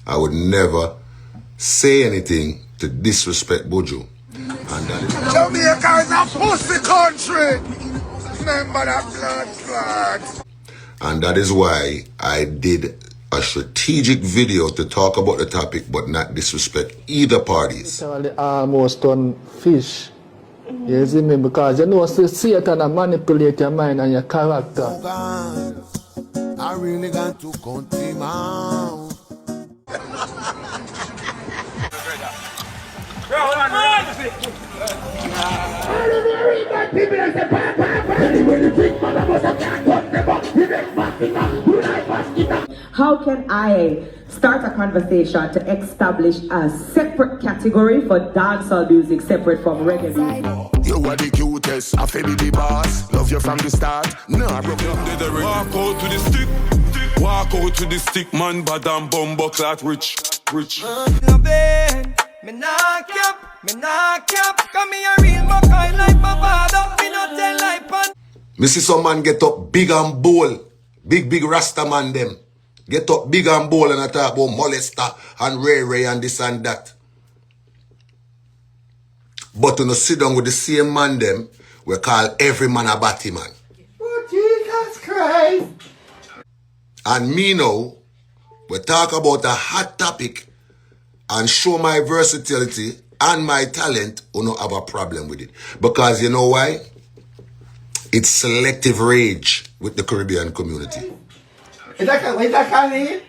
I would never say anything to disrespect Buju. And that is Jamaica is a pussy country. Remember that blood clot. And that is why I did a strategic video to talk about the topic but not disrespect either parties. Almost on fish. You see me? Because you know Satan manipulate your mind and your character. Oh God, I really got to count him out. How can I start a conversation to establish a separate category for dancehall music separate from reggae music? You are the cutest, I feel be the boss. Love you from the start. No, I broke up. Walk out to the stick. Walk out to the stick, man. Badam bumbo clat rich. Me nah cap, come here real Mackay like Bavado, me not tell like pan. Me see some man get up big and bold. Big Rasta man them. Get up big and bold and I talk about molester and Ray and this and that. But when you sit down with the same man them, we call every man a batty man. Oh, Jesus Christ. And me now, we talk about a hot topic and show my versatility and my talent, we don't have a problem with it. Because you know why? It's selective rage with the Caribbean community. Is that Kanye?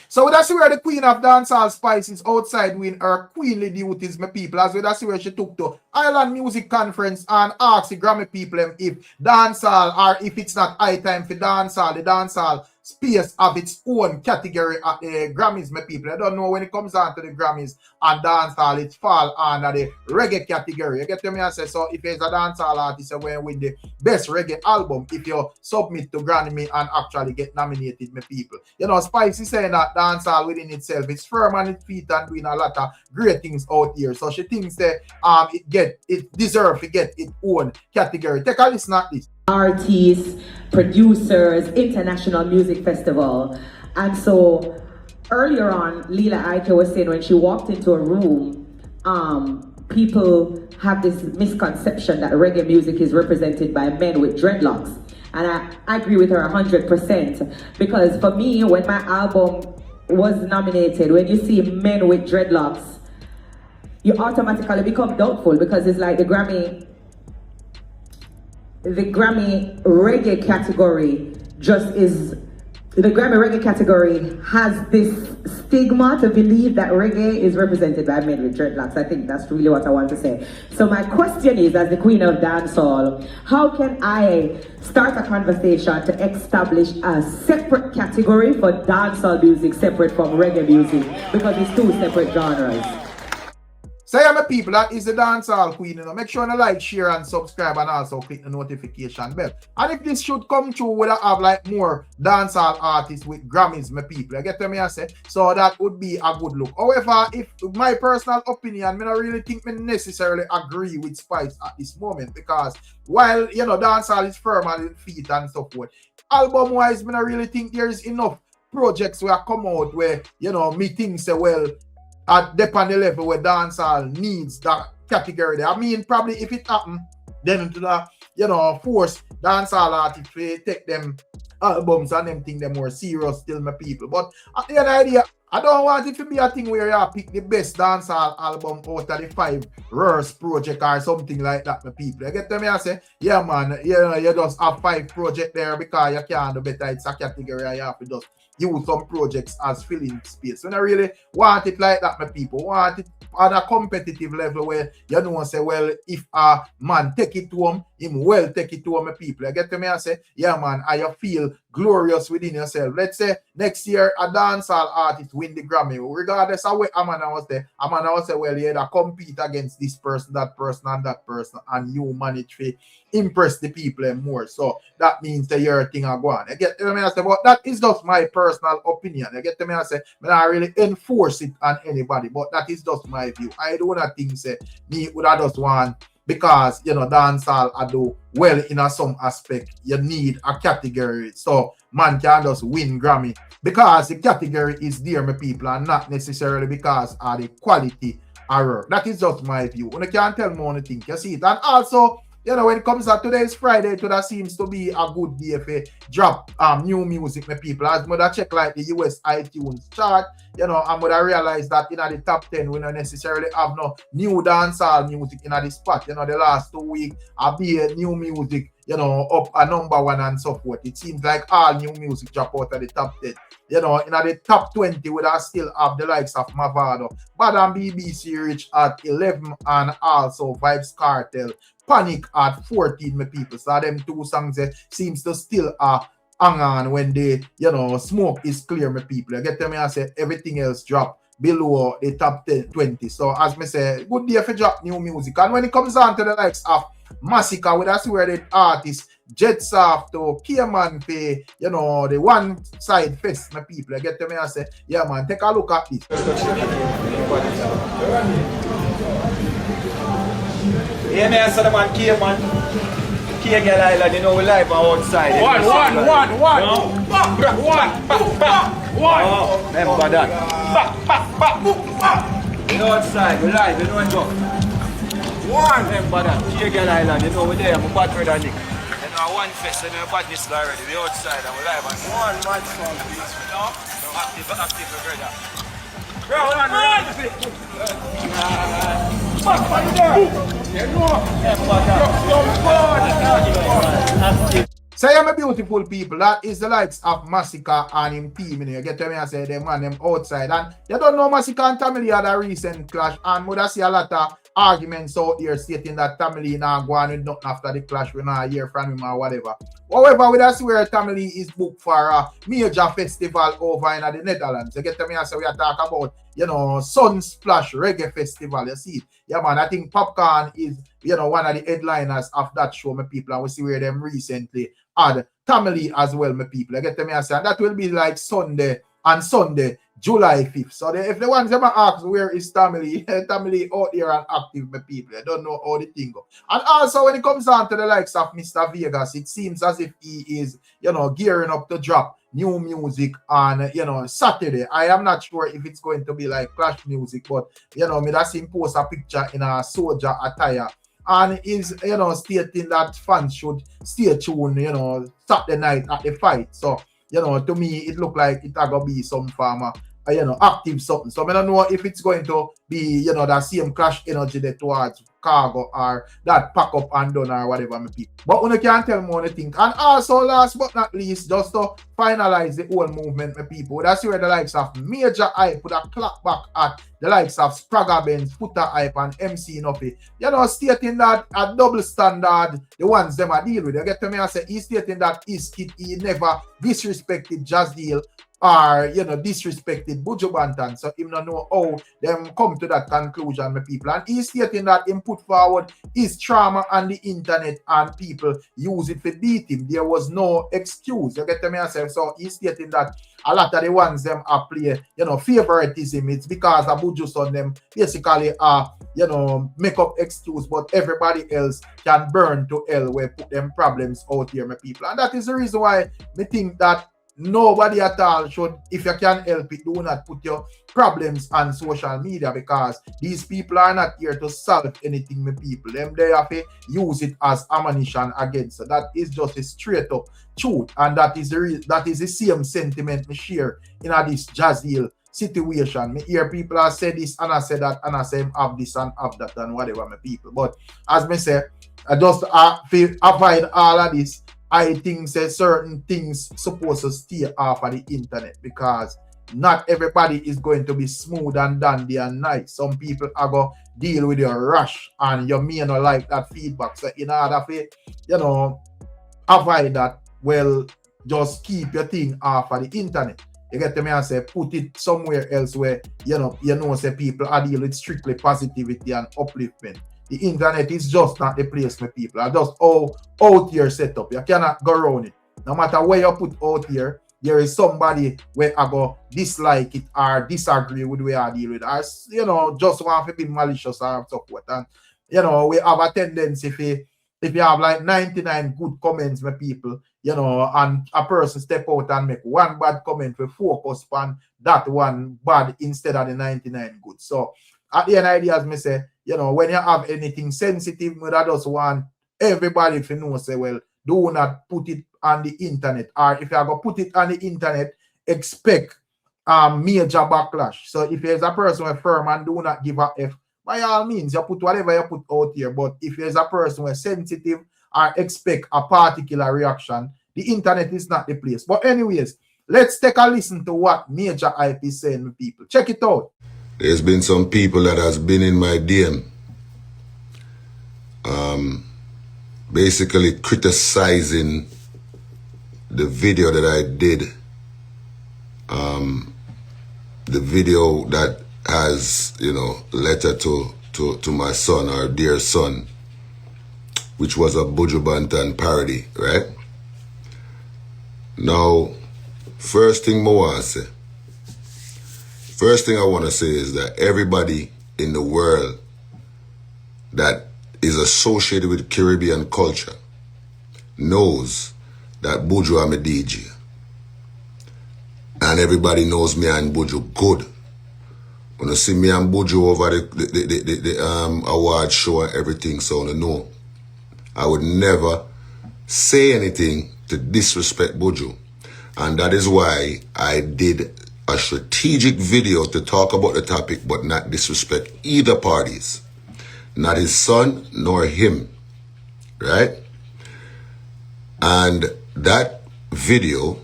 So that's where the queen of dancehall Spice is outside doing her queenly duties, my people. As well, that's where she took to Island Music Conference and asked the Grammy people if dancehall or if it's not high time for dancehall, the dancehall space of its own category at the Grammys, my people. I don't know when it comes on to the Grammys and dancehall, it fall under the reggae category. You get to me? I say, so if there's a dancehall artist you win the best reggae album, if you submit to Grammy and actually get nominated, my people. You know, Spice is saying that dancehall within itself is firm on its feet and doing a lot of great things out here. So she thinks that it deserves to get its own category. Take a listen at this. Artists, producers, international music festival. And so earlier on, Lila Ike was saying when she walked into a room, people have this misconception that reggae music is represented by men with dreadlocks. And I agree with her 100%. Because for me, when my album was nominated, when you see men with dreadlocks, you automatically become doubtful because it's like the Grammy reggae category has this stigma to believe that reggae is represented by men with dreadlocks. I think that's really what I want to say. So my question is, as the queen of dancehall, how can I start a conversation to establish a separate category for dancehall music separate from reggae music? Because it's two separate genres. So yeah, my people, that is the dancehall queen. You know, make sure you like, share, and subscribe, and also click the notification bell. And if this should come true, we'll have like more dancehall artists with Grammys, my people. You get what I say? So that would be a good look. However, if my personal opinion, I don't really think I necessarily agree with Spice at this moment, because while you know dancehall is firm on its feet and so forth, album-wise, I don't really think there is enough projects where come out where you know me think say well. At depend the level where dancehall needs that category there. I mean, probably if it happen, then to the force dancehall artists to take them albums and them think them more serious still, my people. But at the end of the day, I don't want it to be a thing where you pick the best dancehall album out of the 5 Rurs project or something like that, my people. You get to me? I say, yeah, man, you just have 5 projects there because you can't do better. It's a category you have to just use some projects as filling space. So I really want it like that, my people. Want it on a competitive level where you know say, well, if a man take it to him well take it to my people. You get to me? I say, yeah, man, I feel glorious within yourself. Let's say next year a dancehall artist win the Grammy, regardless of where Amanda was there. Amanda was say, well, you either compete against this person, that person, and you manage to impress the people and more. So that means that your thing are going. You get to me? I say, but that is just my personal opinion. You get to me? I say, but I really enforce it on anybody, but that is just my view. I do not think say me would have just want because dancehall I do well in some aspect. You need a category so man can just win Grammy because the category is there, my people, and not necessarily because of the quality error. That is just my view. You can't tell me anything. You see it, and also. When it comes to today's Friday, that seems to be a good day for drop new music, my people. As I check like the US iTunes chart, I'm gonna realize that in the top 10, we don't necessarily have no new dancehall music in the spot. The last 2 weeks, I'll be new music, up a number 1 and so forth. It seems like all new music drop out of the top 10. In the top 20, we still have the likes of Mavado, Bad and BBC reach at 11, and also Vibes Cartel. Panic at 14, my people. So them 2 songs seems to still hang on when they, smoke is clear, my people. You get them, I say everything else drop below the top 10, 20. So as me say, good day for drop new music. And when it comes down to the likes of Massacre, we that's where the artists jets off to Cayman for, the one side fest, my people. You get them, I say, yeah man, take a look at this. Yeah, man, so the man came, man. Girl Island, we live outside. One. Remember that. Outside, we live, it go. One. Remember that. Girl Island, we there, I'm bad brother Nick. One fest, badness already. We outside and we live. And one mad song, please. Active, brother. Say I'm a beautiful people. That is the likes of Massacre and him team. You get to me and say them outside. And you don't know Massacre and Tamale had a recent clash. And we see a lot of arguments out here stating that Tamale now go on with nothing after the clash. We not hear from him or whatever. However, we see where Tamale is booked for a major festival over in the Netherlands. You get to me and say we are talking about Sunsplash Reggae Festival. You see, yeah man, I think Popcorn is one of the headliners of that show, my people, and we see where them recently had Tamale as well, my people. You get to me and say, and that will be like Sunday, July 5th. So if the ones ever ask where is Tamale, Tamale out here and active, my people. I don't know how the thing go. And also when it comes down to the likes of Mr. Vegas, it seems as if he is, gearing up to drop new music on, Saturday. I am not sure if it's going to be like clash music, but, me that seen post a picture in a soldier attire. And is, stating that fans should stay tuned, Saturday night at the fight. So, to me, it look like it going to be some form of, active something. So I don't know if it's going to be, that same clash energy there towards Cargo or that pack up and done or whatever, my people. But you can't tell me anything. And also, last but not least, just to finalize the whole movement, my people, that's where the likes of Majah Hype put a clapback at the likes of Spragga Benz, Foota Hype, and MC Nuffy. Stating that a double standard, the ones them I deal with. You get to me and say, he's stating that he never disrespected Jazz Deal or, disrespected Buju Banton. So him don't know how them come to that conclusion, my people. And he's stating that him put forward his trauma on the internet and people use it to beat him. There was no excuse. You get to me and say, so he's stating that a lot of the ones them are play, favoritism. It's because of Buju son them basically make up excuse, but everybody else can burn to hell where put them problems out here, my people. And that is the reason why me think that nobody at all should, if you can help it, do not put your problems on social media, because these people are not here to solve anything, my people. They have to use it as ammunition against. So that is just a straight up truth, and that is the same sentiment me share in this Jazz Deal situation. Me hear people have said this and I say that and I say have this and have that and whatever, my people. But as me say, I just avoid all of this. I think say certain things supposed to stay off of the internet, because not everybody is going to be smooth and dandy and nice. Some people are going to deal with your rush and you may not like that feedback. So in order to, avoid that, well, just keep your thing off of the internet. You get to me and say, put it somewhere else where, say people are dealing with strictly positivity and upliftment. The internet is just not the place for people. And just out here set up. You cannot go around it. No matter where you put out here, there is somebody where I go dislike it or disagree with where I deal with. Or, just want to be malicious or so forth. And you know, we have a tendency if you have like 99 good comments with people, you know, and a person step out and make one bad comment, we focus on that one bad instead of the 99 good. So at the end of the day, as me say, you know, when you have anything sensitive, me that just want everybody to know, say, well, do not put it on the internet. Or if you are going to put it on the internet, expect major backlash. So if there's a person with firm and do not give a F, by all means, you put whatever you put out here. But if there's a person with sensitive or expect a particular reaction, the internet is not the place. But anyways, let's take a listen to what Major Hype is saying to people. Check it out. There's been some people that has been in my DM basically criticizing the video that I did. The video that has, you know, letter to my son, our dear son, which was a Buju Banton parody, right? Now, first thing I want to say is that everybody in the world that is associated with Caribbean culture knows that Buju am a DJ. And everybody knows me and Buju good. When you see me and Buju over the award show and everything, so you know, I would never say anything to disrespect Buju. And that is why I did a strategic video to talk about the topic but not disrespect either parties. Not his son nor him. Right? And that video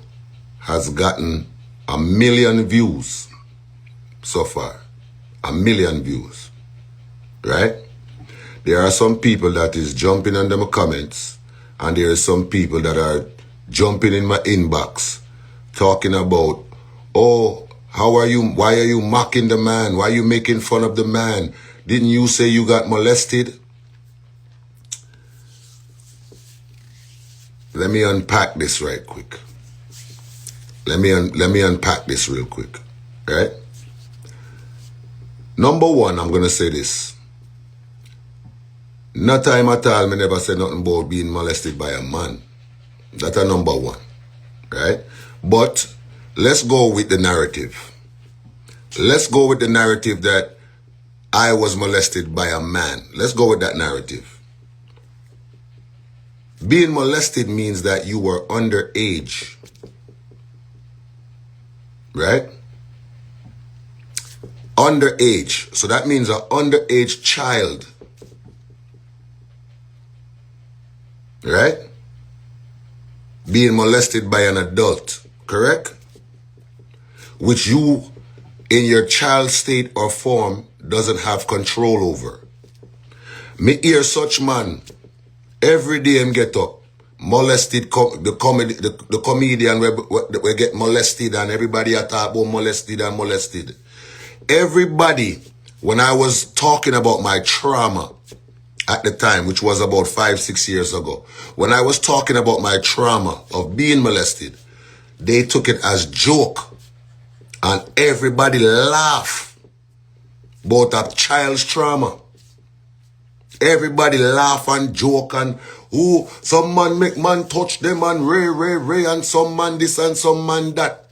has gotten 1 million views so far. 1 million views. Right? There are some people that is jumping under my comments, and there are some people that are jumping in my inbox talking about, oh, why are you mocking the man? Why are you making fun of the man? Didn't you say you got molested? Let me unpack this right quick. Let me unpack this real quick. Right? Number one, I'm going to say this. No time at all, me never said nothing about being molested by a man. That's a number one. Right? But let's go with the narrative. Let's go with the narrative that I was molested by a man. Let's go with that narrative. Being molested means that you were underage. Right? Underage. So that means an underage child. Right? Being molested by an adult. Correct? Which you, in your child state or form, doesn't have control over. Me hear such man every day him get up, molested, the comedian we get molested and everybody talk about molested and molested. Everybody, when I was talking about my trauma at the time, which was about 5-6 years ago, when I was talking about my trauma of being molested, they took it as joke and everybody laugh about a child's trauma. Everybody laugh and joke and some man make man touch them and ray and some man this and some man that.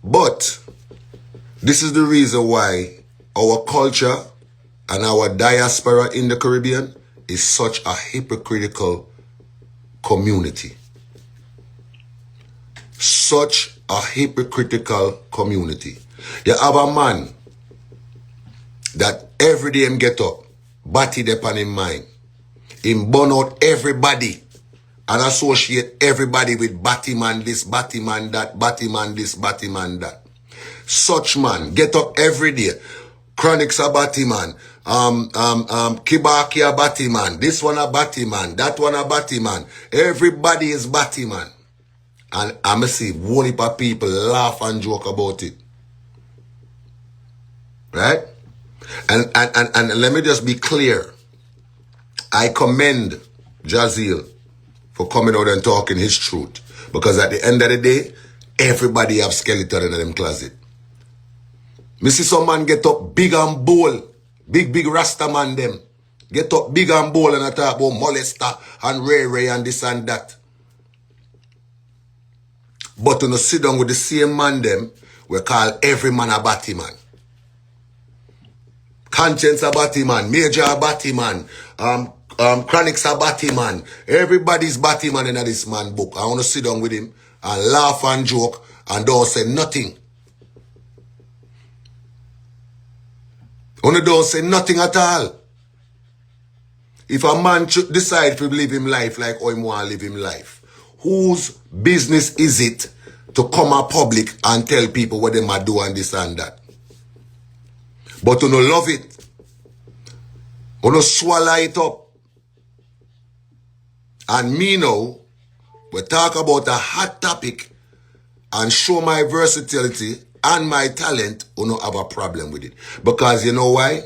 But this is the reason why our culture and our diaspora in the Caribbean is such a hypocritical community. Such a hypocritical community. You have a man that every day him get up, batty upon him mind. Him burn out everybody and associate everybody with batty man this, batty man that, batty man this, batty man that. Such man get up every day. Chronics a batty man. Kibaki a batty man. This one a batty man. That one a batty man. Everybody is batty man. And I'm see one heap of people laugh and joke about it. Right? And let me just be clear. I commend Jazeel for coming out and talking his truth. Because at the end of the day, everybody have skeleton in them closet. Me see some man get up big and bold. Big Rasta man them. Get up big and bold and talk about molester and Ray and this and that. But when you sit down with the same man them, we call every man a batty man. Conscience a batty man, Majah a batty man, Chronics a batty man. Everybody's batty man in this man book. I want to sit down with him and laugh and joke and don't say nothing. Don't say nothing at all. If a man decide to live him life like how he want to live him life, whose business is it to come out public and tell people what they might do and this and that? But you don't love it. You don't swallow it up. And me now, we talk about a hot topic and show my versatility and my talent, you don't have a problem with it. Because you know why?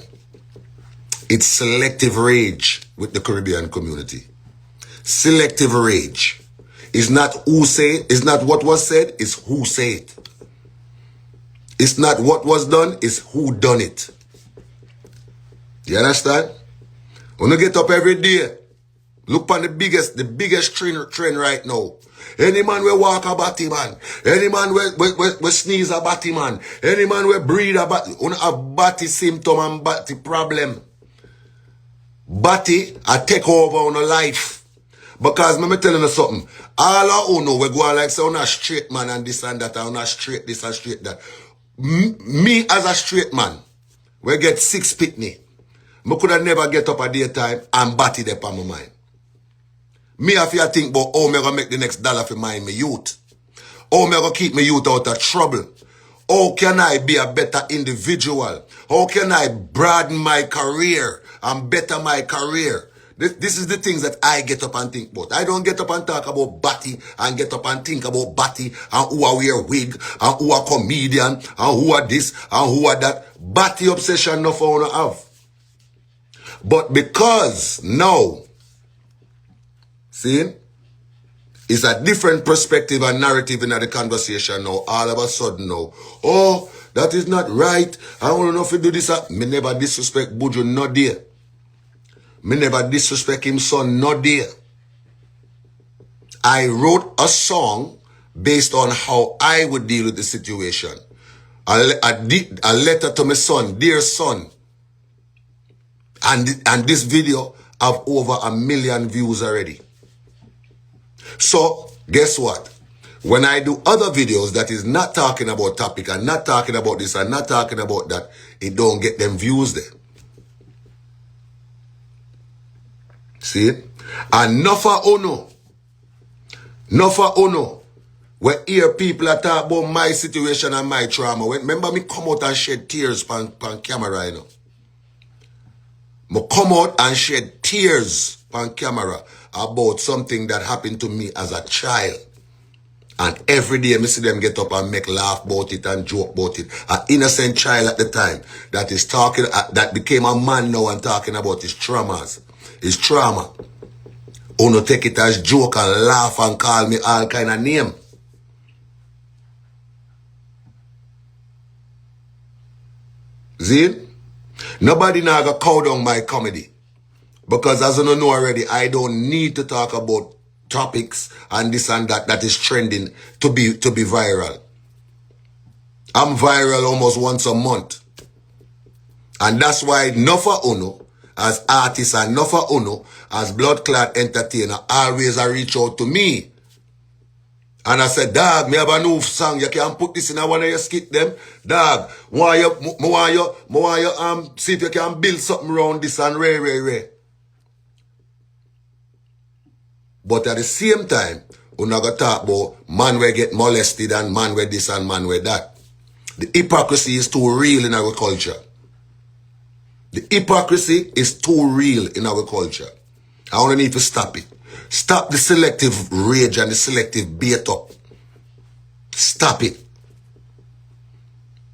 It's selective rage with the Caribbean community. Selective rage. It's not who say it, it's not what was said, it's who say it. It's not what was done, it's who done it. You understand? When you get up every day, look on the biggest trend right now. Any man will walk a batty man. Any man will sneeze a batty man. Any man will breathe a batty. You have batty symptom and batty problem. Batty a take over on a life. Because let me tell you something. All of you know we go on like say on a straight man and this and that, and on a straight this and straight that. Me as a straight man, we get 6 pitney. I could have never get up a daytime and batty there on my mind. Me have to think about how me gonna make the next dollar for my youth. How me gonna keep my youth out of trouble. How can I be a better individual? How can I broaden my career and better my career? This is the things that I get up and think about. I don't get up and talk about batty and get up and think about batty and who are wear wig and who are comedian and who are this and who are that. Batty obsession no for to have. But because now, see, it's a different perspective and narrative in the conversation now. All of a sudden now, oh, that is not right. I don't know if you do this. Me never disrespect Buju, not there. Me never disrespect him son, not there. I wrote a song based on how I would deal with the situation. A letter to my son, dear son. And this video have over 1 million views already. So, guess what? When I do other videos that is not talking about topic and not talking about this and not talking about that, it don't get them views there. See? And Nofa Ono, where hear people that talk about my situation and my trauma. Remember me come out and shed tears on camera, you know. Me come out and shed tears on camera about something that happened to me as a child. And every day I see them get up and make laugh about it and joke about it. An innocent child at the time that is talking, that became a man now and talking about his traumas. His trauma. Uno take it as joke and laugh and call me all kind of name. See? Nobody now gonna cow down my comedy. Because as you know already, I don't need to talk about topics and this and that is trending to be viral. I'm viral almost once a month. And that's why Nofa Uno, as artist and Nofa Uno, as blood clot entertainer, always reach out to me. And I said, dog, me have a new song. You can put this in one of your skit them. Dog, want you see if you can build something around this and ray. But at the same time, we're not gonna talk about man where get molested and man where this and man where that. The hypocrisy is too real in our culture. The hypocrisy is too real in our culture. I only need to stop it. Stop the selective rage and the selective bait up. Stop it.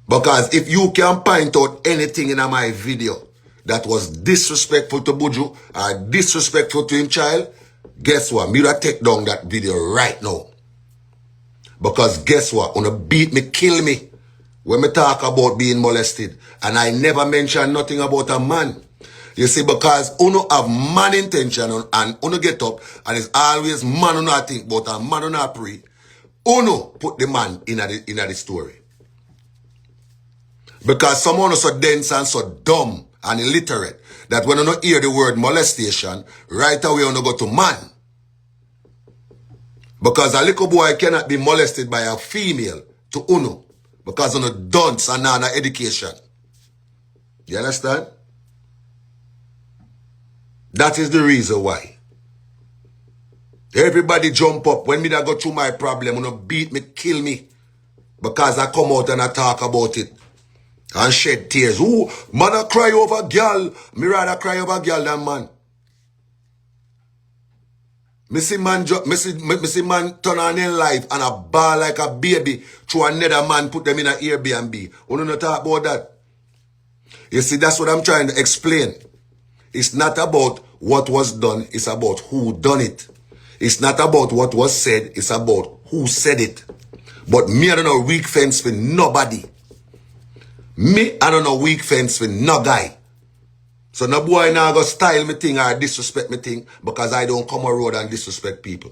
Because if you can point out anything in my video that was disrespectful to Buju or disrespectful to him child, guess what? Me will take down that video right now. Because guess what? Wanna beat me, kill me. when me talk about being molested. And I never mention nothing about a man. You see, because uno have man intention and uno get up and it's always man uno think about a man uno pray. Uno put the man in the story. Because someone is so dense and so dumb and illiterate that when you hear the word molestation, right away you go to man. Because a little boy cannot be molested by a female to uno. Because uno dunce and not education. You understand? That is the reason why. Everybody jump up. When me that go through my problem, uno beat me, kill me. Because I come out and I talk about it. And shed tears. Ooh, man I cry over girl. Me rather cry over girl than man. Me see man turn on in life and a ball like a baby through another man put them in an Airbnb. You don't know talk about that. You see, that's what I'm trying to explain. It's not about what was done, it's about who done it. It's not about what was said, it's about who said it. But me, I don't know weak fence for nobody. Me, I don't know weak fence for no guy. So no boy now go style me thing or disrespect me thing because I don't come a road and disrespect people.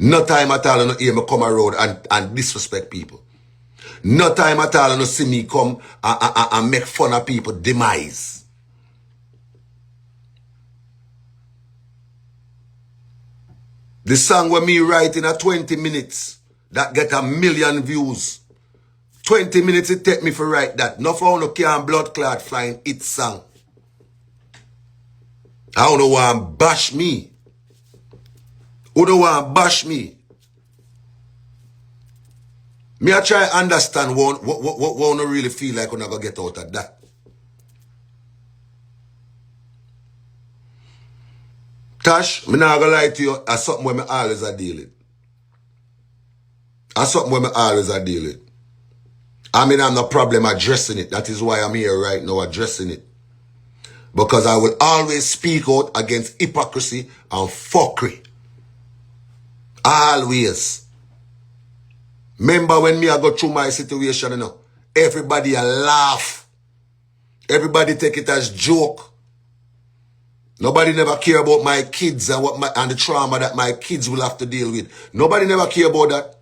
No time at all you no hear me come a road and disrespect people. No time at all you no see me come and make fun of people demise. The song where me write in a 20 minutes that get 1 million views. 20 minutes it take me for write that. No for no can blood clot flying it song. I don't know why bash me. Who don't want bash me? Me I try understand what I really feel like when I go get out of that. Tash, me not gonna lie to you, that's something where me always a deal with. That's something where me always a deal with. I mean, I'm no problem addressing it. That is why I'm here right now addressing it. Because I will always speak out against hypocrisy and fuckery. Always. Remember when me I go through my situation, you know, everybody a laugh. Everybody take it as joke. Nobody never care about my kids and and the trauma that my kids will have to deal with. Nobody never care about that.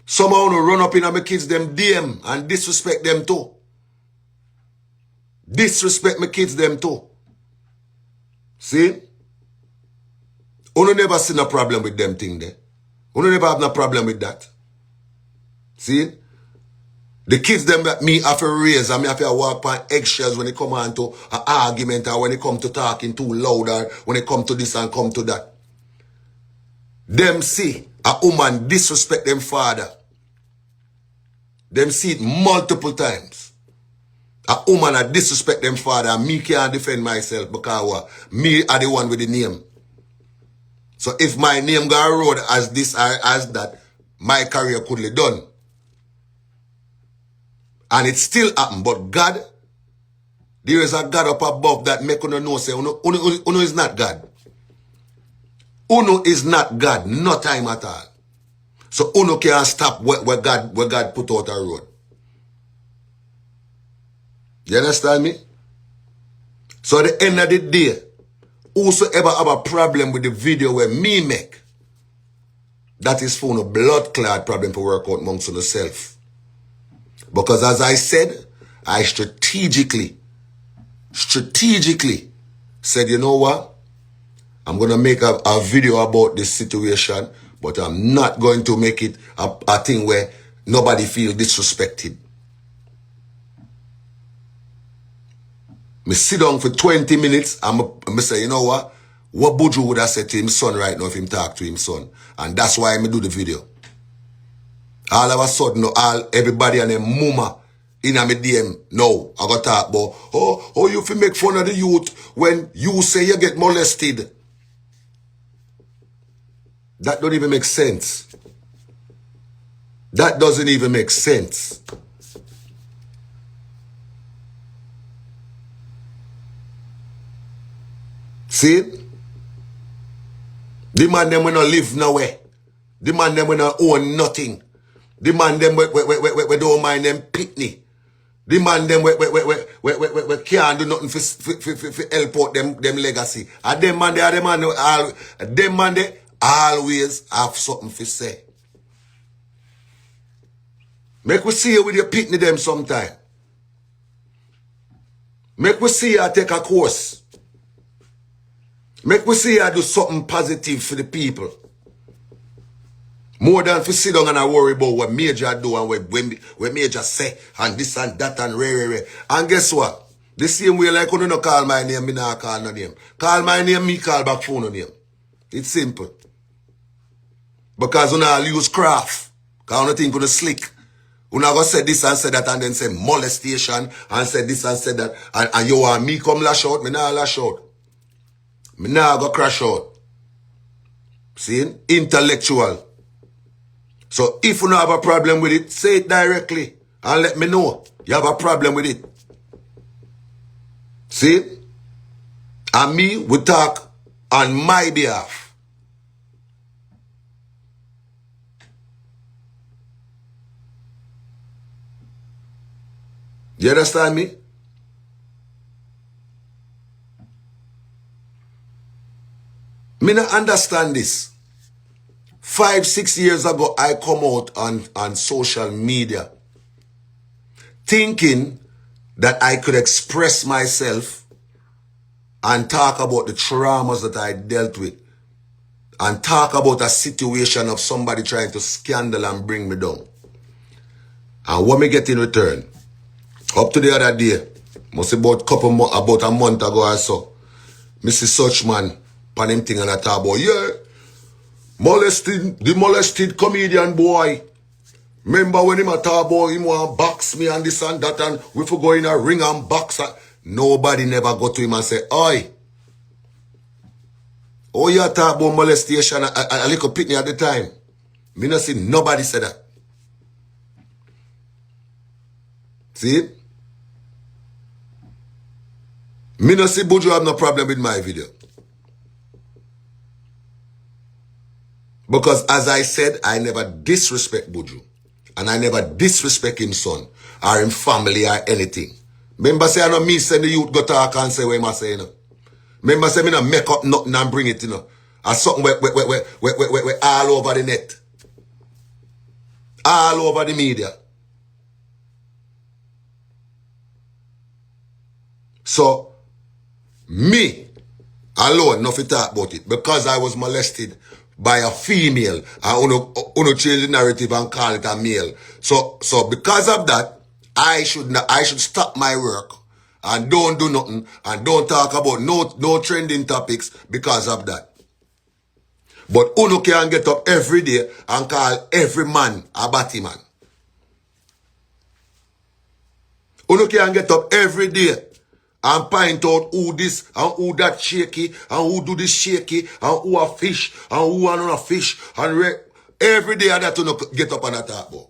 Somehow no run up in my kids them DM and disrespect them too. Disrespect my kids them too. See? Uno never seen a problem with them thing there. Uno never have no problem with that. See? The kids them that me have to raise and me have to walk on eggshells when it come on to an argument or when it come to talking too loud or when it come to this and come to that. Them see a woman disrespect them father. Them see it multiple times. A woman a disrespect them father and me can't defend myself because what? Me are the one with the name. So if my name go road as this or as that, my career could be done. And it still happen. But God, there is a God up above that make uno know say uno is not God. Uno is not God, no time at all. So uno can't stop where God put out a road. You understand me? So at the end of the day, whosoever have a problem with the video where me make, that is for a blood clot problem for work out amongst yourself. Because as I said, I strategically said, you know what? I'm going to make a video about this situation, but I'm not going to make it a thing where nobody feel disrespected. Me sit down for 20 minutes and me say, you know what Buju would have said to his son right now if him talk to him son. And that's why I do the video. All of a sudden, everybody and their mama in my DM, no, I got to talk about, oh, you feel make fun of the youth when you say you get molested. That don't even make sense. That doesn't even make sense. See? The man them will not live nowhere. The man them will not own nothing. The man them we don't mind them pitney. The man them we can't do nothing for help out them legacy. And them man they always have something to say. Make we see you with your pitney them sometime. Make we see you take a course. Make we see you do something positive for the people. More than to sit down and I worry about what Majah do and what Majah say and this and that and rare. And guess what? The same way like you don't call my name, me not call no name. Call my name, me call back phone no name. It's simple. Because you not use craft. Because you don't think you slick. You not go say this and say that and then say molestation and say this and say that. And you want me come lash out, me not lash out. Me not go crash out. See? Intellectual. So if you don't have a problem with it, say it directly and let me know you have a problem with it. See? And me will talk on my behalf. You understand me? Me not understand this. 5-6 years ago, I come out on social media thinking that I could express myself and talk about the traumas that I dealt with and talk about a situation of somebody trying to scandal and bring me down. And what me get in return? Up to the other day, must about a month ago or so, Mrs. Suchman, pan him thing and I talk about, yeah, the molested comedian boy. Remember when him a talk about him want box me and this and that and we for go in a ring and box. Nobody never go to him and say, oi. Oh, you talk about molestation a little pitney at the time. Me not see nobody say that. See? Me not see Buju have no problem with my video. Because as I said, I never disrespect Buju. And I never disrespect him son. Or him family or anything. Remember say I know me send the youth go talk and say what him a say, you know. Remember say me not make up nothing and bring it, you know. Or something we all over the net. All over the media. So, me alone, nothing talk about it. Because I was molested by a female. And uno change the narrative and call it a male. So because of that, I should stop my work and don't do nothing and don't talk about no trending topics because of that. But uno can get up every day and call every man a batty man. Uno can get up every day and point out who this and who that shaky and who do this shaky and who a fish and who are not a fish and every day that you get up and talk about.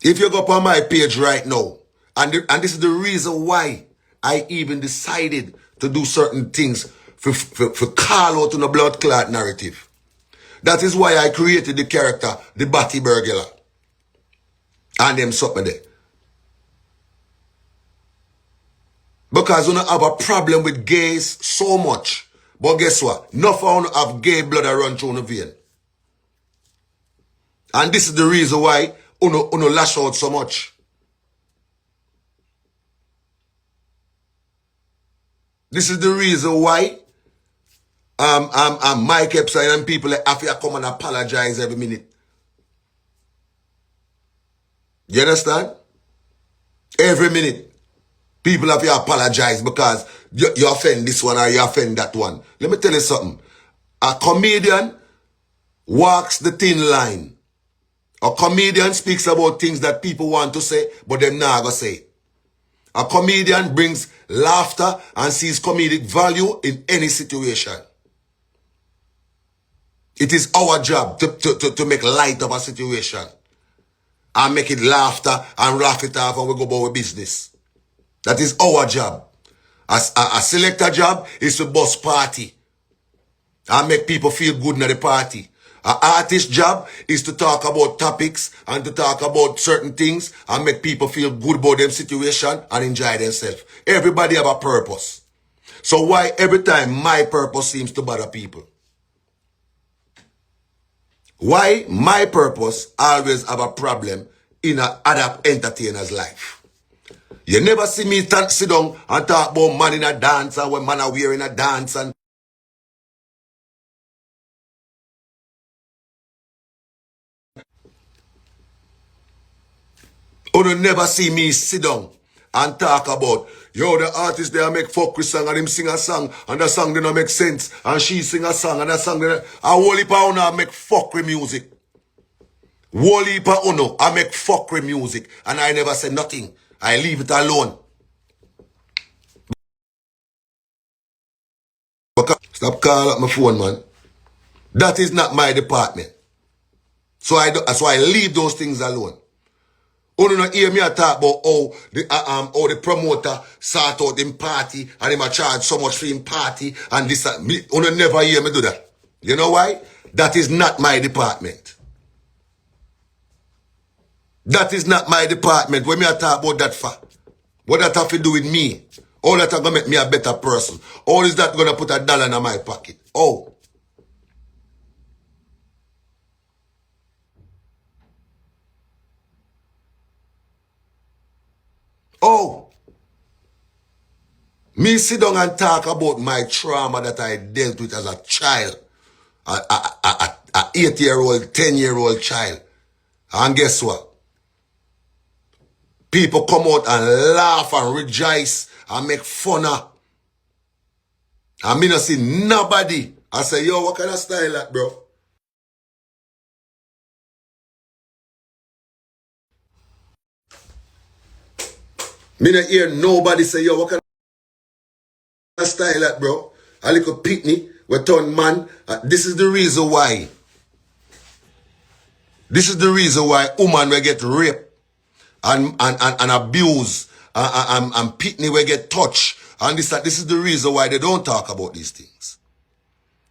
If you go up on my page right now, and this is the reason why I even decided to do certain things for call out on the blood clot narrative. That is why I created the character, the Batty Burglar. And them something there. Because we don't have a problem with gays so much. But guess what? Nothing have gay blood that run through the vein. And this is the reason why uno lash out so much. This is the reason why Mike Epstein and people have to come and apologize every minute. You understand? Every minute. People have to apologize because you offend this one or you offend that one. Let me tell you something. A comedian walks the thin line. A comedian speaks about things that people want to say, but they're not going to say. A comedian brings laughter and sees comedic value in any situation. It is our job to make light of a situation. And make it laughter and laugh it off and we go about business. That is our job. A selector job is to bust party. And make people feel good in the party. An artist's job is to talk about topics and to talk about certain things and make people feel good about them situation and enjoy themselves. Everybody have a purpose. So why every time my purpose seems to bother people? Why my purpose always have a problem in other entertainer's life? You never see me sit down and talk about man in a dance and when man are wearing a dance and you never see me sit down and talk about, yo, the artist there make fuck with song and him sing a song and the song didn't make sense and she sing a song and the song didn't. A whole heap of uno make fuck with music. Whole heap of uno I make fuck with music and I never say nothing. I leave it alone. Stop calling up my phone, man. That is not my department. So I leave those things alone. You don't hear me talk about how the promoter sort out him party and him a charge so much for him party and this. You don't never hear me do that. You know why? That is not my department. That is not my department. When me a talk about that for? What that have to do with me? All that gonna make me a better person? All is that gonna put $1 in my pocket? Oh. Oh, me sit down and talk about my trauma that I dealt with as a child. A 8-year-old, 10-year-old child. And guess what? People come out and laugh and rejoice and make fun of. And me not see nobody. I say, yo, what kind of style that, bro? Me not hear nobody say, yo, what kind of style that, bro? A little picnic, we turn man. This is the reason why. This is the reason why woman will get raped and abused and picnic will get touched. And this is the reason why they don't talk about these things.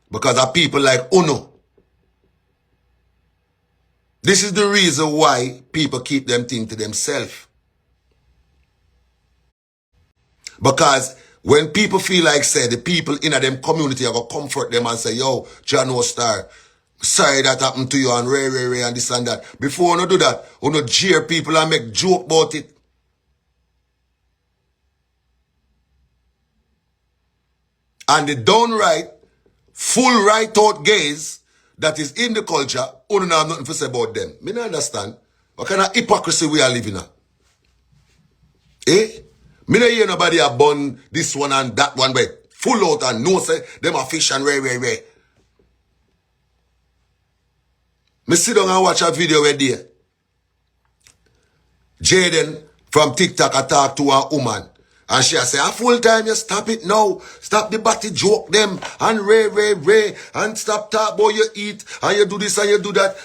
Because of people like Uno. This is the reason why people keep them things to themselves. Because when people feel like, say, the people in them community are going to comfort them and say, yo, John Star, sorry that happened to you and Ray and this and that. Before you do that, you jeer people and make joke about it. And the downright, full right-out gays that is in the culture, you don't have nothing to say about them. Me don't understand. What kind of hypocrisy we are living in? Eh? Me don't hear nobody a bun this one and that one, but full out and no say them a fish and ray. Me sit down and watch a video where there. Jaden from TikTok I talk to a woman. And she say, a full time you stop it now. Stop the body joke them. And ray. And stop talk about you eat. And you do this and you do that.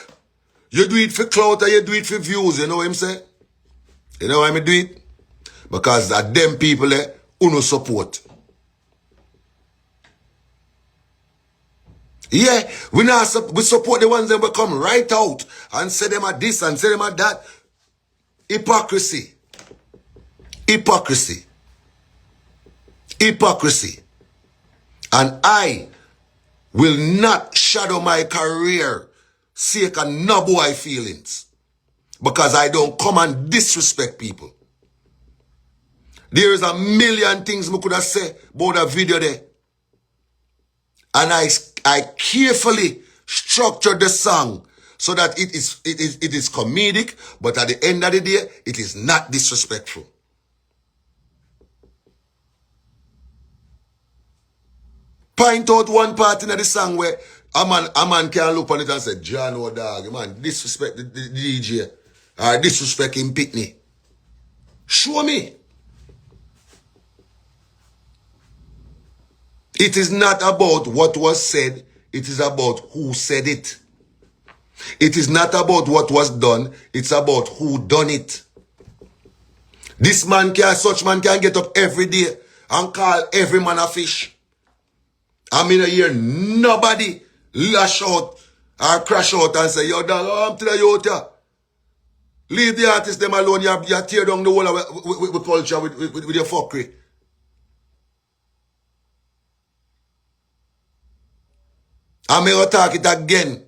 You do it for clout and you do it for views. You know what I'm saying? You know why I do it? Because that them people there, uno support. Yeah, we support the ones that will come right out and say them at this and say them at that. Hypocrisy. And I will not shadow my career sake of no boy feelings. Because I don't come and disrespect people. There is a million things I could have said about that video there. And I carefully structured the song so that it is comedic, but at the end of the day, it is not disrespectful. Point out one part in the song where a man can look on it and say, John, oh dog, man, disrespect the DJ. Or disrespect him Pitney. Show me. It is not about what was said. It is about who said it. It is not about what was done. It's about who done it. Such man can get up every day and call every man a fish. I mean, I hear nobody lash out Or crash out and say, yo, dog, I'm telling you out here. Leave the artists them alone. You tear down the whole of with culture with your fuckery. I'm going to talk it again.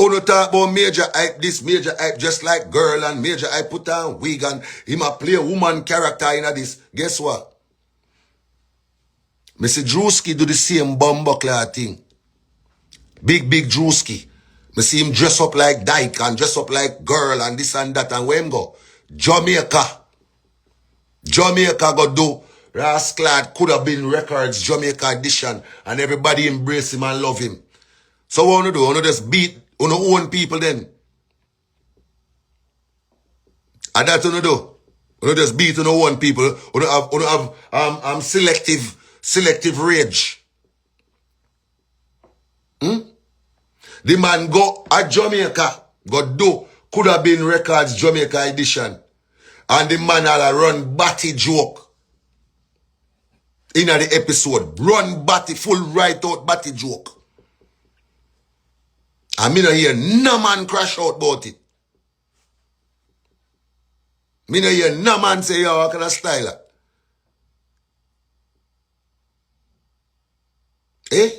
Uno talk about Major hype, this Major hype just like girl, and Major hype put on wig and him a play woman character in this. Guess what? Mr. Drewski do the same bumbuckler thing. Big Drewski. Me see him dress up like dyke and dress up like girl and this and that, and where him go? Jamaica go do Rasclad could have been records Jamaica edition, and everybody embrace him and love him. So what you do? You just beat on your own people then. And that's what you do. You just beat on your own people. You have selective rage. The man go at Jamaica, go do could have been records Jamaica edition. And the man all run batty joke in the episode. Run batty, full right out batty joke. And me no hear no man crash out about it. Me no hear no man say, yo, how can I style it? Eh?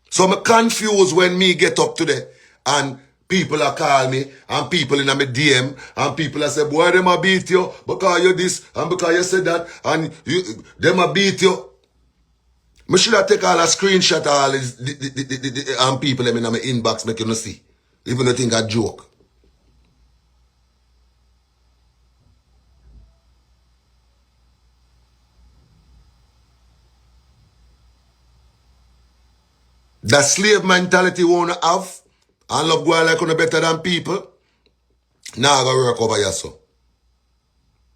So I'm confused when me get up today and people are call me and people in my DM and people are say, boy, them a beat you because you this and because you said that and them a beat you. I should have take all a screenshot all this and people them in my inbox make you no see. Even though think I joke. That slave mentality wanna have and love going like on better than people. Nah gonna work over yourself.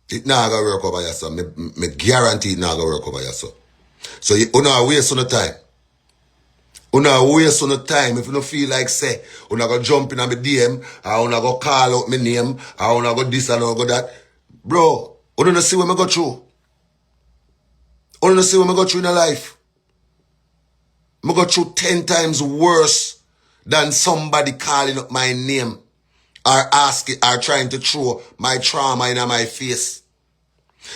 It nah gonna work over yourself. Me guarantee it nah gonna work over yourself. So you not waste on the time. You not waste on the time if you don't feel like say, you not gonna jump in on my DM, or you not gonna call out my name, or you not go this and you go that. Bro, you don't see what I go through. You don't see what I go through in life. I go through 10 times worse than somebody calling up my name or asking or trying to throw my trauma in my face.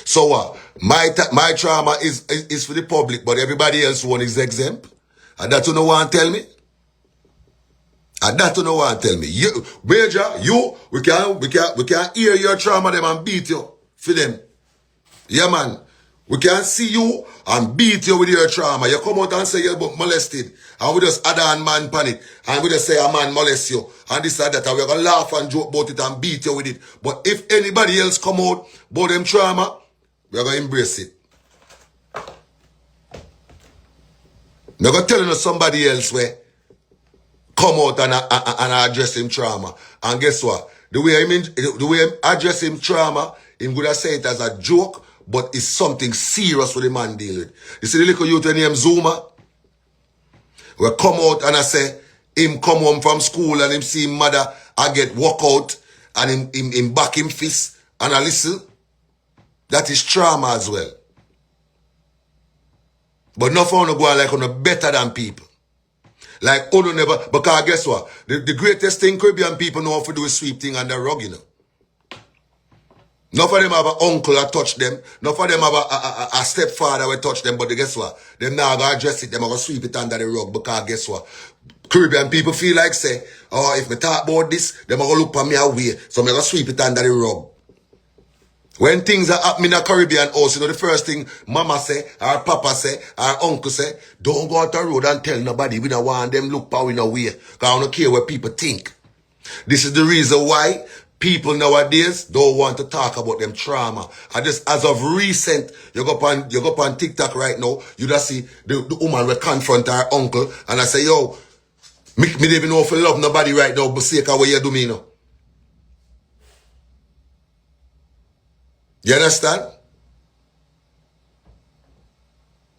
So what? My trauma is for the public, but everybody else one is exempt. And that you no want to tell me? And that you no want to tell me? You, Major, we can hear your trauma them and beat you for them. Yeah, man. We can see you and beat you with your trauma. You come out and say you're molested. And we just add on man panic. And we just say a man molest you. And this and that. And we're going to laugh and joke about it and beat you with it. But if anybody else come out about them trauma, we're going to embrace it. We're going to tell somebody else where come out and address him trauma. And guess what? The way him address him trauma, him going to say it as a joke, but it's something serious with the man deal with. You see the little youth named Zuma? We come out and I say, him come home from school and him see him mother, I get walk out and him back him fist and I listen. That is trauma as well. But not for you to go like on better than people. Like you never, because guess what? The greatest thing Caribbean people know how to do is sweep thing under the rug, you know. None of them have an uncle that touch them. None of them have a stepfather that touch them. But guess what? Them now going to address it. Them going to sweep it under the rug. Because guess what? Caribbean people feel like say, oh, if me talk about this, them going to look for me away. So I'm going to sweep it under the rug. When things are happening in a Caribbean house, you know, the first thing mama say, or papa say, or uncle say, don't go out the road and tell nobody. We don't want them look for we no way. Because I don't care what people think. This is the reason why people nowadays don't want to talk about them trauma. And just as of recent, you go up on TikTok right now, you just see the woman will confront her uncle and I say, yo, me don't even know if I love nobody right now, but see what you do me, you know. You understand?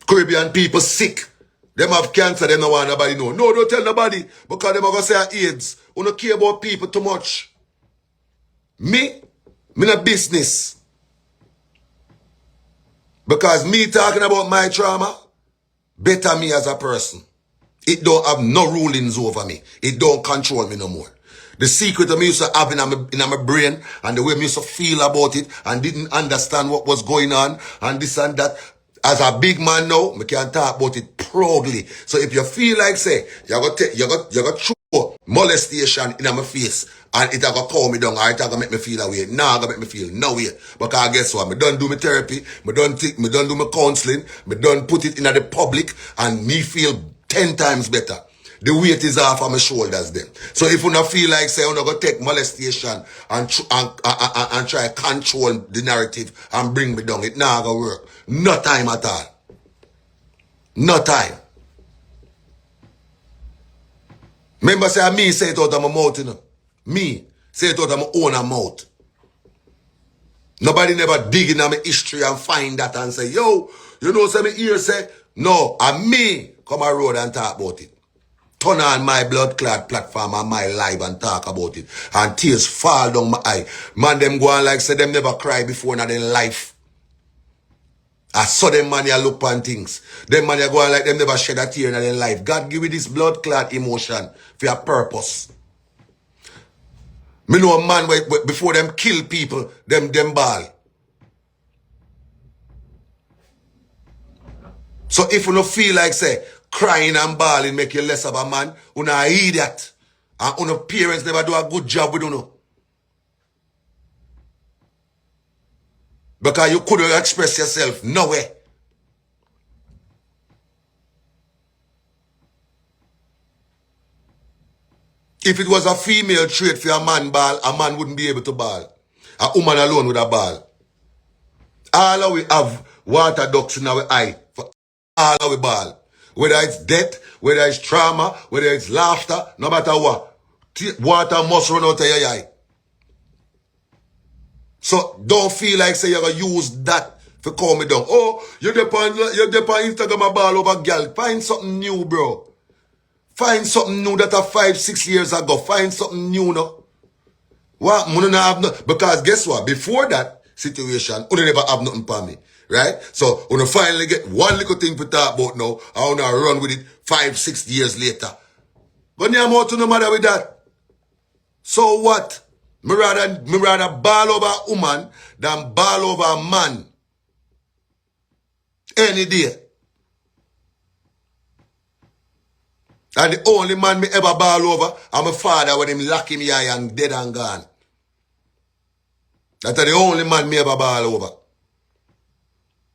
Caribbean people sick. Them have cancer, them don't want nobody know. No, don't tell nobody because them are going to say AIDS. You don't care about people too much. Me not business. Because me talking about my trauma, better me as a person. It don't have no rulings over me. It don't control me no more. The secret I used to have in my brain and the way I used to feel about it and didn't understand what was going on and this and that. As a big man now, I can talk about it proudly. So if you feel like say, you got throw molestation in my face and it gonna calm me down or it gonna make me feel away. Nah, gonna make me feel no way. Because guess what? I done do my therapy, I done do my counseling, I done put it in the public and me feel 10 times better. The weight is off of my shoulders then. So if you not feel like say you're not going to take molestation and try to control the narrative and bring me down, it not going to work. No time at all. No time. Remember say me say it out of my mouth, you know. Me say it out of my own mouth. Nobody never dig in my history and find that and say, yo, you know say me ear say, no, and me come a road and talk about it. Turn on my blood clot platform and my live and talk about it. And tears fall down my eye. Man, them go on like say them never cry before in their life. I saw them man ya look on things. Them man ya go on like them never shed a tear in their life. God give you this blood clot emotion for your purpose. Me know a man where before them kill people, them ball. So if you don't feel like say, crying and bawling make you less of a man, you not an idiot. And your parents never do a good job with you. Because you couldn't express yourself nowhere. If it was a female trait for a man ball, a man wouldn't be able to ball. A woman alone would have ball. All of we have water ducts in our eye. For all of we ball. Whether it's death, whether it's trauma, whether it's laughter, no matter what. Water must run out of your eye. So don't feel like say you're going to use that to calm me down. Oh, you're there on Instagram a ball over girl. Find something new, bro. Find something new that 5-6 years ago. Find something new now. What? Because guess what? Before that situation, you never have nothing for me. Right? So, when you finally get one little thing to talk about now, I want to run with it 5-6 years later. But I'm out to no matter with that. So what? Me rather ball over a woman than ball over a man. Any day. And the only man me ever ball over, I'm my father when him lock him eye and dead and gone. That's the only man me ever ball over.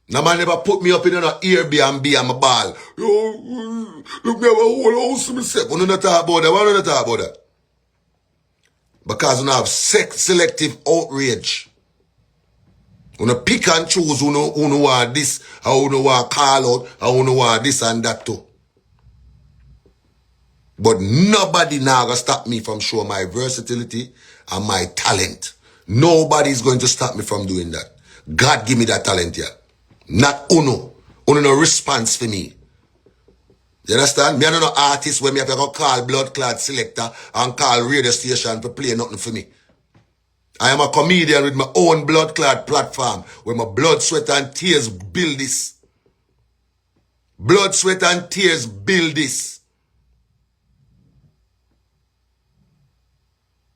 No man never put me up in an Airbnb and my ball. Yo, look me have a whole house to myself. We don't talk about that. Why don't talk about that? Because we have selective outrage. We pick and choose who want this, how who want call out, how who want this and that too. But nobody now gonna stop me from showing my versatility and my talent. Nobody's going to stop me from doing that. God give me that talent here. Not Uno. Uno no response for me. You understand? Me are no artist where me have to go call blood clot selector and call radio station to play nothing for me. I am a comedian with my own blood clot platform where my blood, sweat and tears build this. Blood, sweat and tears build this.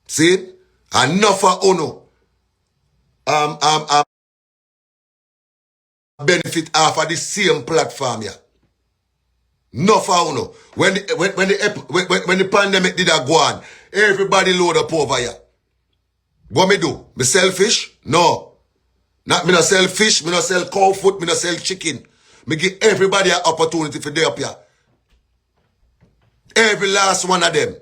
See? Enough for Uno. Benefit off of the same platform here. No for Uno. When the pandemic did a go on, everybody load up over here. What me do? Me sell fish? No. Not me not sell fish, me not sell cow foot, me not sell chicken. Me give everybody an opportunity for day up here. Every last one of them.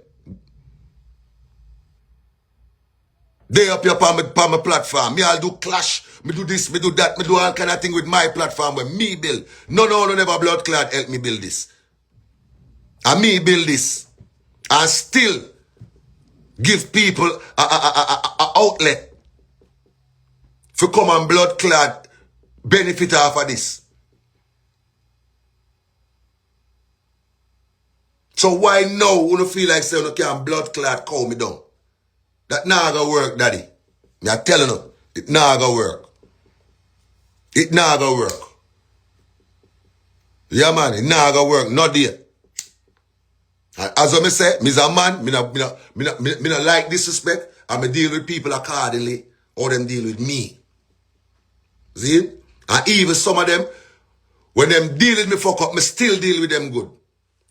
They up here on my platform. Me I'll do clash. Me do this, me do that. Me do all kind of thing with my platform where me build. No, never blood clot help me build this. And me build this. And still give people a outlet for come and blood clot benefit off of this. So why now you don't feel like saying you can't blood clot call me down? That not gonna work, daddy. I'm telling you, it not gonna work. It not gonna work. Yeah, man, it not gonna work, not there. As I say, me's a man, me no like disrespect, and me deal with people accordingly, or them deal with me. See? And even some of them, when them deal with me fuck up, me still deal with them good.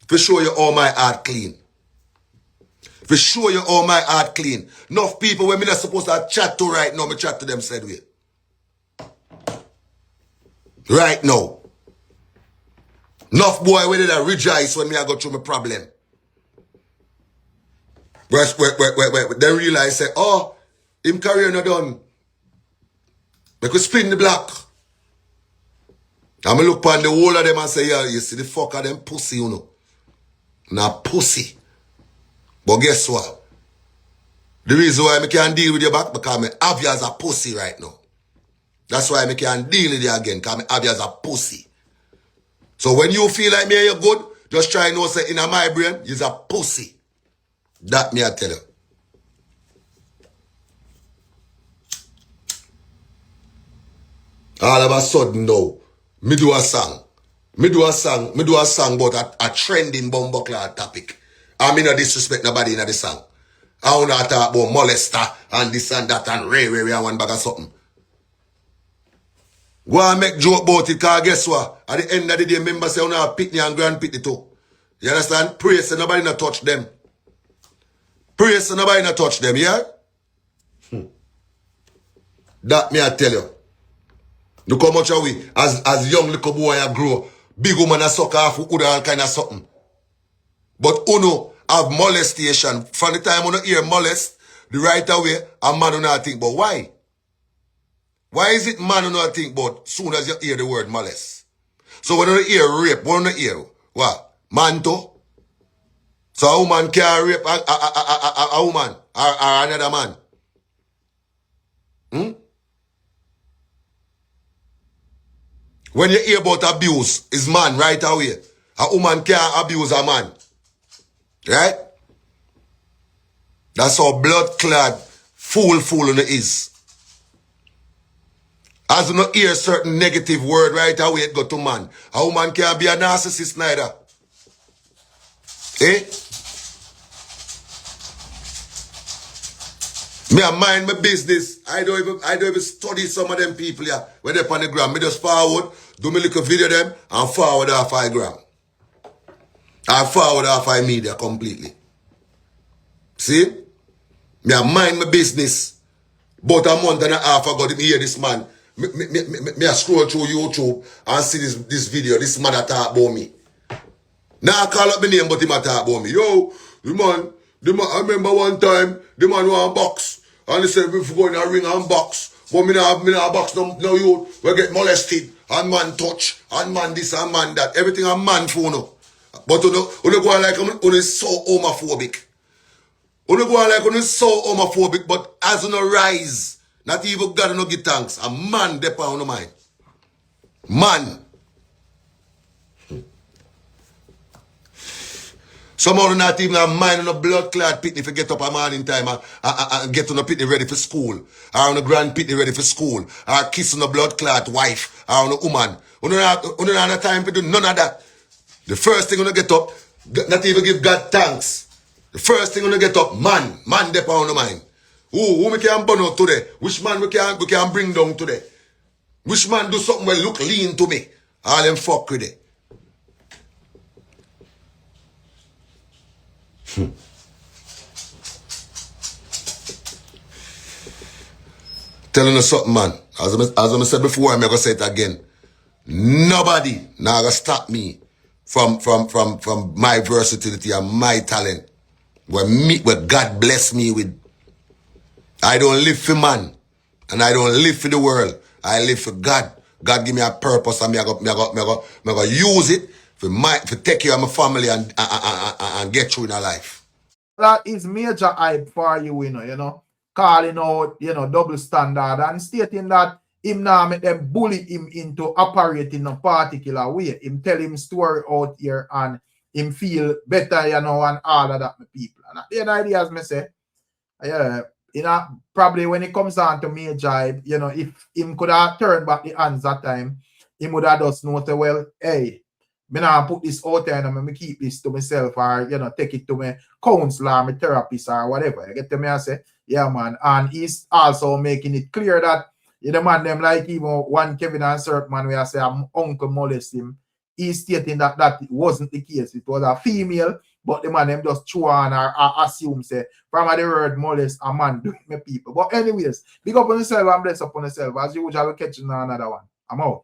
For show you all my heart clean. For show you all my heart clean. Enough people when me not supposed to chat to right now, me chat to them said way. Right now. Enough boy where did I rejoice when me I go through my problem. Where they realize say, oh, him career not done. They could spin the block. And I look upon the whole of them and say, yeah, you see the fuck of them pussy, you know. Now pussy. But guess what? The reason why I can't deal with you back because I have you as a pussy right now. That's why I can't deal with you again, because I have you as a pussy. So when you feel like me you're good, just try to say in my brain, you're a pussy. That me I tell you. All of a sudden now, me do a song about a trending bumbuckler topic. I mean no disrespect nobody in the song. I don't talk about molester and this and that and ray and one bag of something. Go and make joke about it, because guess what? At the end of the day, members say, you know, Pitney and Grand Pitney too. You understand? Pray so nobody not touch them. Pray so nobody not touch them, yeah? That me I tell you. Look how much are we, as young little boy I grow, big woman a suck off with all kind of something. But uno have molestation. From the time uno hear molest, the right away, a man do not think, but why? Why is it man do not think about soon as you hear the word molest? So when you hear rape, when you hear what? Manto? So a woman can rape a woman or another man. When you hear about abuse, is man right away. A woman can't abuse a man. Right? That's how blood-clad fool it is. As you not hear certain negative word right away, it go to man. A woman can't be a narcissist neither. Eh? Me a mind my business. I don't even study some of them people here. When they're on the gram, me just forward, do me little video them, and forward off I gram. I forward off I media completely. See? Me a mind my business. About a month and a half ago, me hear this man. Me a scroll through YouTube and see this video. This man that talk about me. Now I call up my name, but he might talk about me. Yo, the man, I remember one time, the man want box. And he said, if we go in a ring and box, but me not box, no youth, we get molested, and man touch, and man this, and man that. Everything a man for no. But you go on like, you is so homophobic. You go on like, you is so homophobic, but as you no rise, not even God no give thanks. A man dep on no mind. Man. Somehow not even a mind on a blood clot pitney if you get up a morning time and get on a pitney ready for school. Or on a grand pitney ready for school. Or kiss on a blood clot wife. Or on a woman. You don't have time to do none of that. The first thing you get up, not even give God thanks. The first thing you get up, man dep on the mind. Who we can burn out today? Which man we can bring down today? Which man do something well look lean to me? All them fuck with it. Telling us something, man. As I said before, I'm gonna say it again. Nobody now gonna stop me from my versatility and my talent. Where God bless me with. I don't live for man, and I don't live for the world. I live for God. God give me a purpose, and I go use it for take care of my family and get through in our life. That is major hype for you, you know. Calling out, double standard and stating that him now make them bully him into operating a particular way. Him tell him story out here and him feel better, and all of that people. And the idea, as me say, probably when it comes down to major hype, if him could have turned back the hands that time, him would have just noted, well, hey, me not put this out there and me keep this to myself or, you know, take it to my counselor, my therapist or whatever. You get to me, I say, yeah, man. And he's also making it clear that, you know, man, them like even one Kevin and certain man where I say, I'm uncle molest him. He's stating that that wasn't the case. It was a female, but the man them just chew on or assume, say, from the word molest, a man doing me people. But anyways, big up on yourself and bless up on yourself. As usual, we'll catch you on another one. I'm out.